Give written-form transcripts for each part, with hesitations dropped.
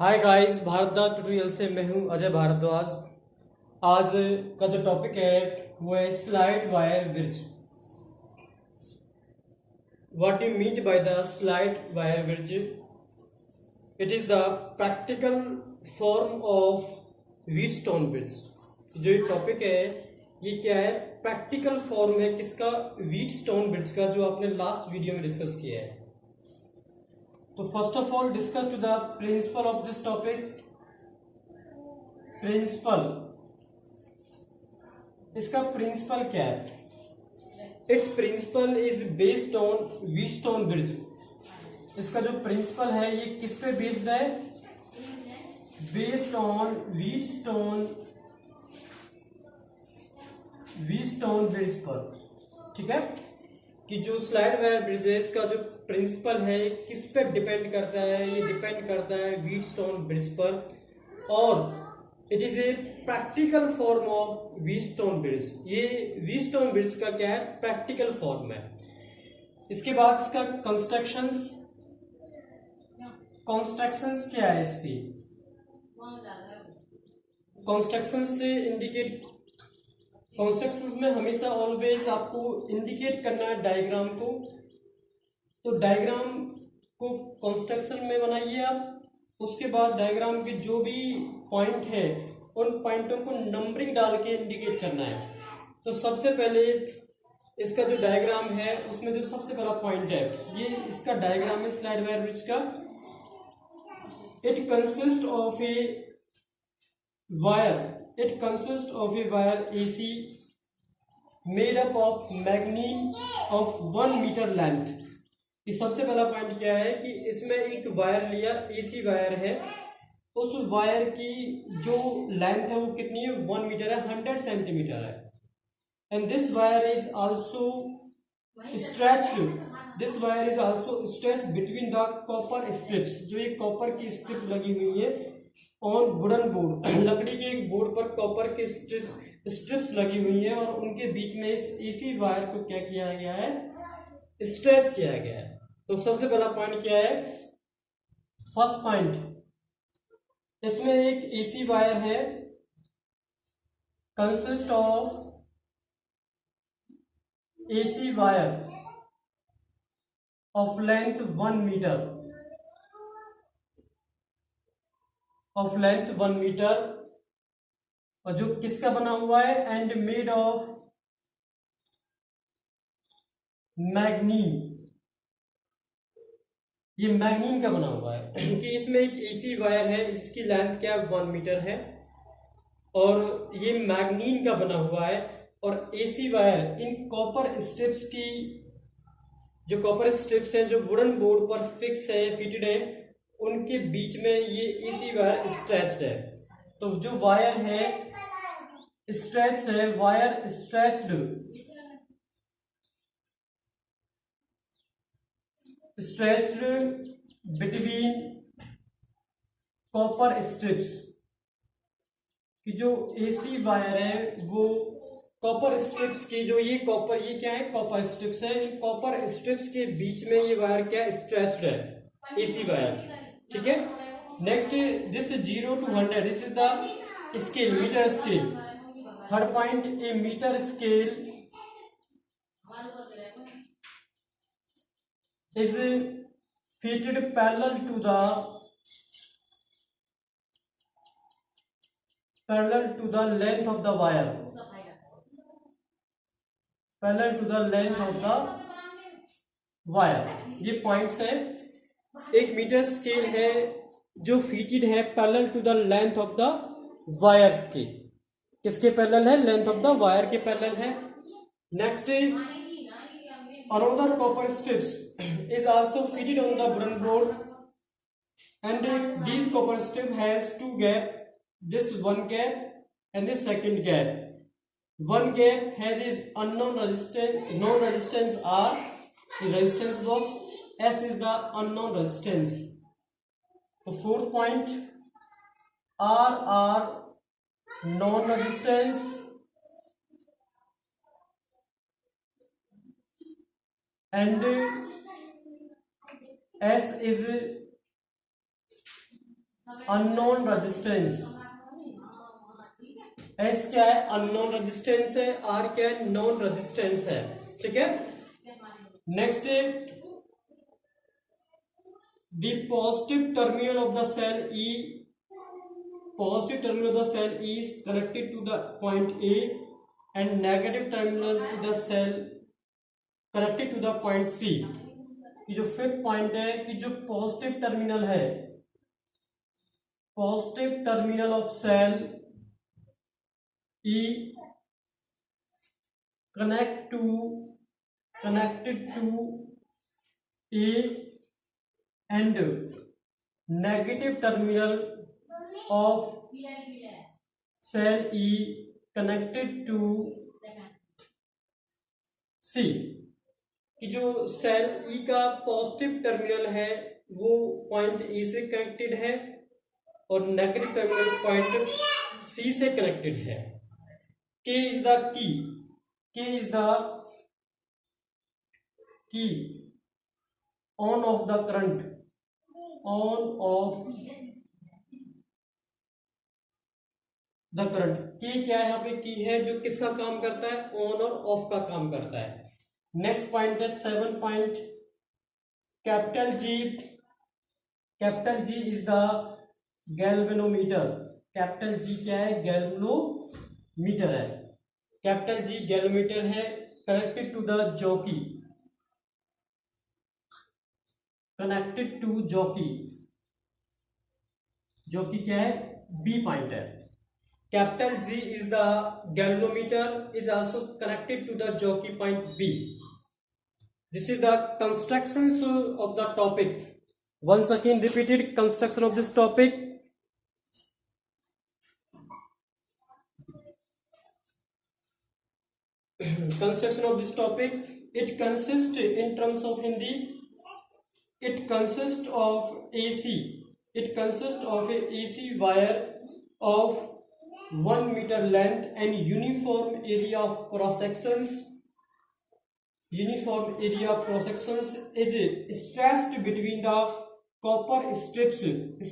Hi guys, Bhardwaj tutorial से मैं हूं अजय भारद्वाज। आज का जो टॉपिक है वो है slide wire bridge. What you mean by the slide wire bridge? It is the practical form of Wheatstone bridge. जो ये टॉपिक है ये क्या है? प्रैक्टिकल फॉर्म है किसका? व्हीटस्टोन ब्रिज का, जो आपने लास्ट वीडियो में डिस्कस किया है। तो first of all discuss to the principle of this topic. Principle, इसका प्रिंसिपल क्या है? It's principle is based on Wheatstone bridge. इसका जो प्रिंसिपल है ये किस पे बेस्ड है? बेस्ड ऑन व्हीटस्टोन ब्रिज पर। ठीक है, कि जो स्लाइड वायर ब्रिज है इसका जो प्रिंसिपल है ये किस पे डिपेंड करता है? ये डिपेंड करता है व्हीटस्टोन ब्रिज पर, और it is a practical form of Wheatstone bridge. ये व्हीटस्टोन ब्रिज का क्या है? प्रैक्टिकल फॉर्म है। इसके बाद इसका कंस्ट्रक्शंस क्या है? इसकी कंस्ट्रक्शंस से इंडिकेट, कंस्ट्रक्शंस में हमेशा ऑलवेज आपको इंडिकेट करना है डायग्राम को। तो डायग्राम को कंस्ट्रक्शन में बनाइए आप। उसके बाद डायग्राम के जो भी पॉइंट है उन पॉइंटों को नंबरिंग डाल के इंडिकेट करना है। तो सबसे पहले इसका जो डायग्राम है उसमें जो सबसे पहला पॉइंट है ये इसका डायग्राम है स्लाइड वायर ब्रिज का। It consist of a wire AC made up of manganin of 1 metre length. ये सबसे पहला पॉइंट क्या है कि इसमें एक वायर लिया, AC वायर है। उस वायर की जो लेंथ है वो कितनी है? 1 मीटर है, 100 सेंटीमीटर है। And this wire is also stretched between the copper strips. जो ये कॉपर की स्ट्रिप लगी हुई है ऑन वुडन बोर्ड, लकड़ी के एक बोर्ड पर कॉपर के स्ट्रिप्स लगी हुई है, और उनके बीच में इस AC वायर को क्या किया गया है? स्ट्रेच किया गया है। तो सबसे पहला पॉइंट क्या है? फर्स्ट पॉइंट, इसमें एक AC वायर है, consist of AC wire of length 1 metre, और जो किसका बना हुआ है? And made of manganin. ये मैग्नीन का बना हुआ है क्योंकि इसमें एक AC वायर है जिसकी लेंथ क्या है? 1 मीटर है, और ये मैग्नीन का बना हुआ है। और AC wire in copper strips की, जो कॉपर स्ट्रिप्स हैं जो वुडन बोर्ड पर फिक्स है, फिटेड है, उनके बीच में ये AC वायर स्ट्रेच्ड है। तो जो वायर है स्ट्रेच्ड है, wire stretched between copper strips, कि जो AC वायर है वो कॉपर स्ट्रिप्स की, जो ये कॉपर, ये क्या है? कॉपर स्ट्रिप्स है। इन कॉपर स्ट्रिप्स के बीच में ये वायर क्या? स्ट्रेच्ड है, AC वायर। ठीक है, next this 0 to 100, this is the scale, metre scale. Third point, a metre scale is fitted parallel to the length of the wire, ये points है। एक मीटर स्केल है जो फिटेड है parallel to the length of the wires के। किसके parallel है? Length of the wire के पैरेलल है। Next, another copper strips is also fitted on the wooden board, and these copper strip has two gap, this one gap and this second gap. One gap has a unknown resistance, known resistance R, the resistance box. S is the unknown resistance. The fourth point, R known resistance, and S is unknown resistance. S क्या है? Unknown resistance है। Are क्या है? Non resistance है। ठीक है। Next, the positive terminal of the cell E, positive terminal of the cell E is connected to the point A and negative terminal to the cell connected to the point C। कि जो fifth point है कि जो positive terminal है, positive terminal of cell E connected to A and negative terminal of cell E connected to C। कि जो cell E का positive terminal है वो पॉइंट E से कनेक्टेड है और नेगेटिव टर्मिनल पॉइंट C से कनेक्टेड है। K is the key, K is the key on of the current, on of the current. की क्या है? यहाँ पे की है जो किसका काम करता है? ऑन और ऑफ का काम करता है। नेक्स्ट पॉइंट है 7 point, capital G. Capital G is the galvanometer. Capital G क्या है? गैल्वेनोमीटर है। कैपिटल जी गैल्वेनोमीटर है। Connected to the jockey, connected to jockey. Jockey क्या है? बी पॉइंट है। Capital G is the galvanometer, is also connected to the jockey point B. This is the constructions of the topic. Once again repeated construction of this topic. Construction of this topic. It consists in terms of Hindi. It consists of AC. It consists of a AC wire of 1 meter length and uniform area of cross sections. Uniform area of cross sections is stressed between the copper strips.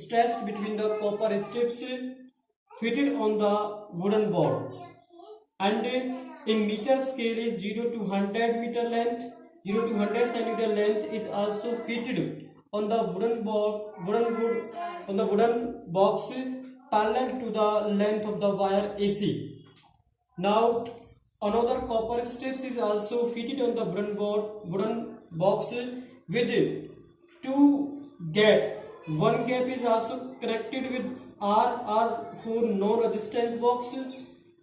Stressed between the copper strips fitted on the wooden board. And a meter scale is 0 to 100 meter length. 0 to 100 centimeter length is also fitted on the wooden board, on the wooden box parallel to the length of the wire AC. Now another copper strips is also fitted on the wooden box with two gap. One gap is also connected with R for no resistance box,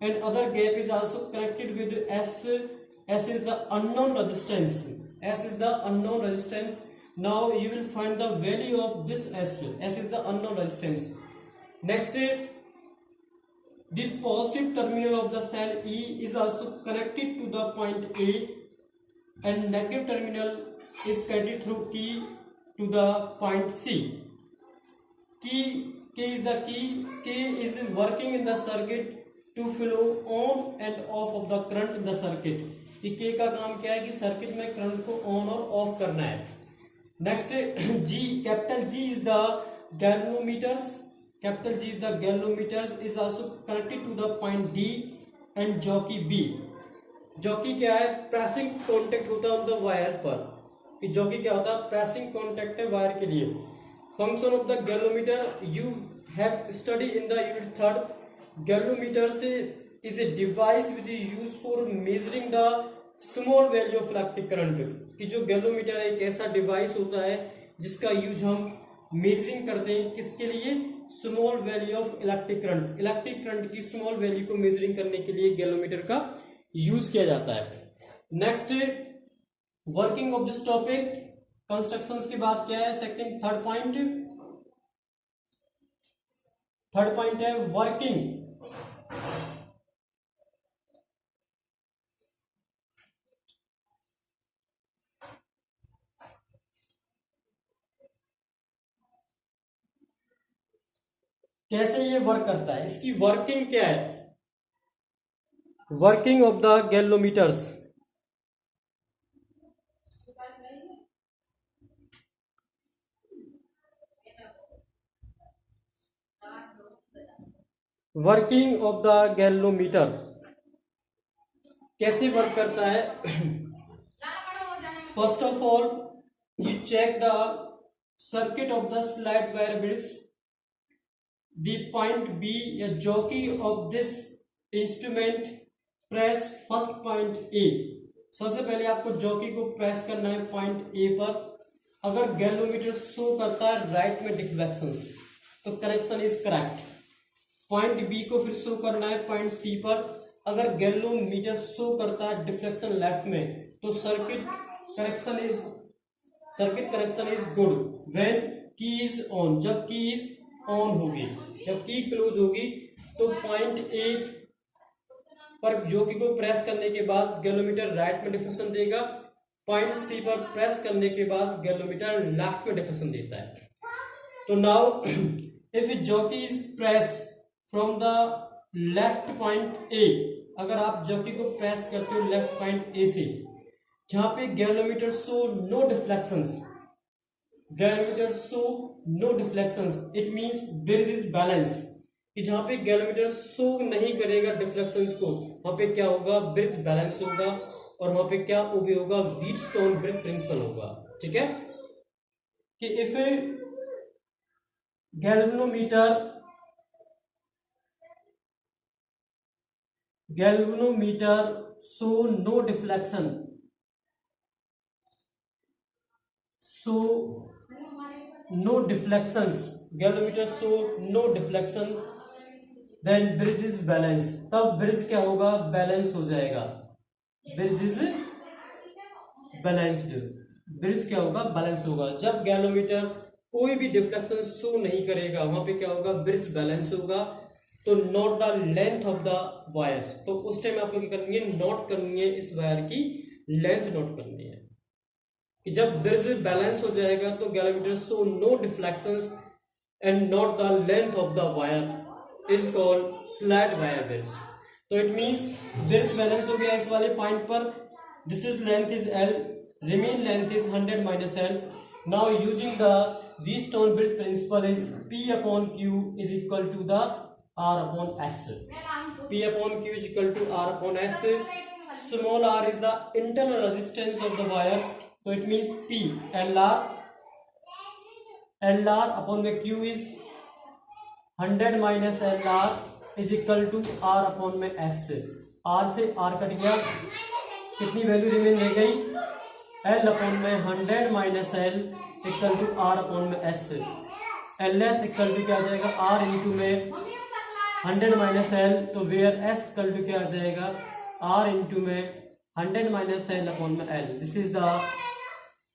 and other gap is also connected with S. S is the unknown resistance. S is the unknown resistance. Now you will find the value of this S. S is the unknown resistance. Next, the positive terminal of the cell E is also connected to the point A and negative terminal is connected through key to the point C. Key is the key. Key is working in the circuit to flow on and off of the current in the circuit. ये K का काम क्या है कि circuit में current को on और of करना है। Next G, capital G is the galvanometers. Capital G is the galvanometers is also connected to the point D and jockey B. jockey क्या है? प्रेसिंग कॉन्टेक्ट होता है ऑन द वायर पर। कि jockey क्या होता है? प्रेसिंग कॉन्टेक्ट है वायर के लिए। Function of the galvanometer you have studied in the unit 3rd. galvanometer is a device which is used for measuring the small value of electric current. कि जो galvanometer है एक ऐसा डिवाइस होता है जिसका यूज हम मेजरिंग करते हैं किसके लिए? Small value of electric current. Electric current की स्मॉल वैल्यू को मेजरिंग करने के लिए गैल्वेनोमीटर का यूज किया जाता है। Next, working of this topic. Constructions की बात क्या है? थर्ड पॉइंट है वर्किंग। कैसे ये वर्क करता है? इसकी वर्किंग क्या है? Working of the galvanometers. Working of the galvanometer कैसे वर्क करता है? First of all you check the circuit of the slide wire bridge, the point B या jockey of this instrument press first point A. सबसे पहले आपको jockey को press करना है पॉइंट ए पर। अगर गैल्वेनोमीटर शो करता है राइट में डिफ्लेक्शंस तो correction is correct. Point B को फिर शो करना है पॉइंट सी पर। अगर गैल्वेनोमीटर शो करता है डिफ्लेक्शन लेफ्ट में तो circuit correction is good. When की इज ऑन, जब की इज ऑन होगी, जब की क्लोज होगी तो पॉइंट ए पर जॉकी को प्रेस करने के बाद गैल्वेनोमीटर राइट में डिफ्लेक्शन देगा। पॉइंट सी पर प्रेस करने के बाद गैल्वेनोमीटर लेफ्ट में डिफ्लेक्शन देता है। तो now if jockey is press from the left point A, अगर आप जॉकी को प्रेस करते हो लेफ्ट पॉइंट ए से, जहां पे galvanometer show no deflections, galvanometer show no deflections, it means bridge is balance. कि जहां पे गैल्वेनोमीटर शो नहीं करेगा डिफ्लेक्शंस को, वहां पे क्या होगा? ब्रिज बैलेंस होगा और वहां पे क्या ओबे होगा? व्हीटस्टोन ब्रिज प्रिंसिपल होगा। ठीक है कि if galvanometer show no deflection, galvanometer show no deflection, then bridge is balance. तब ब्रिज क्या होगा? बैलेंस हो जाएगा। ब्रिज इज बैलेंस्ड, ब्रिज क्या होगा? बैलेंस होगा। जब गैल्वेनोमीटर कोई भी डिफ्लेक्शन शो नहीं करेगा वहां पे क्या होगा? ब्रिज बैलेंस होगा। तो note the length of the wires, तो उस टाइम आपको क्या करनी है? नोट करनी है, इस वायर की लेंथ नोट करनी है कि जब ब्रिज बैलेंस हो जाएगा तो galvanometer show no deflections and note the length of the wire is called slide wire bridge. तो इट मींस ब्रिज बैलेंस हो गया इस वाले पॉइंट पर। This is length is L, remain length is 100 minus L. Now using the Wheatstone bridge principle is P upon Q is equal to the R upon S. P upon Q is equal to R upon S. Small r is the internal resistance of the wires, so it means P LR upon the Q is 100 minus LR is equal to R upon में S। R से R cut गया, कितनी value remain रह गई? L upon में 100 minus L equal to R upon में S। LS equal to क्या आ जाएगा? R इंटू में 100 माइनस L, तो वेयर S इक्वल टू क्या आ जाएगा? R इंटू में 100 माइनस L अपॉन में L। This is the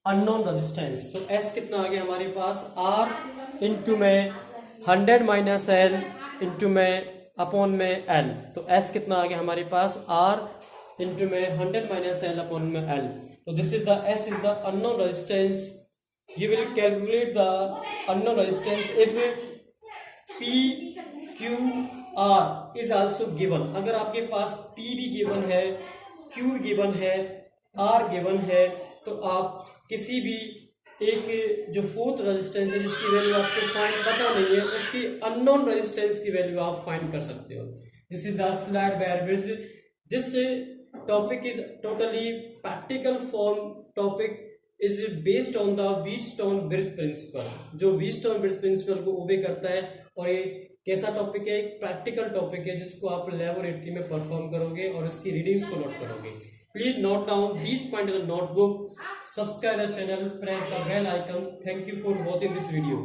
unknown resistance. तो S कितना आ गया हमारे पास? R इंटू में 100 माइनस L इंटू में अपॉन में L। तो S कितना आ गया हमारे पास? R इंटू में 100 माइनस L अपॉन में L। तो this is the S is the unknown resistance. You will calculate the unknown resistance if P Q R is also given। अगर आपके पास P भी गिवन है, Q गिवन है, R given है, तो आप किसी भी एक जो फोर्थ रेजिस्टेंस है जिसकी वैल्यू आपको फाइंड पता नहीं है, उसकी अननोन रेजिस्टेंस की वैल्यू आप फाइंड कर सकते हो। This is the slide wire bridge. This topic is totally practical form topic is based on the Wheatstone bridge principle, जो व्हीटस्टोन ब्रिज प्रिंसिपल को ओबे करता है। और ये कैसा टॉपिक है? एक प्रैक्टिकल टॉपिक है जिसको आप लेबोरेटरी में परफॉर्म करोगे और इसकी रीडिंग्स को नोट करोगे। Please note down these points in the notebook, subscribe the channel, press the bell icon. Thank you for watching this video.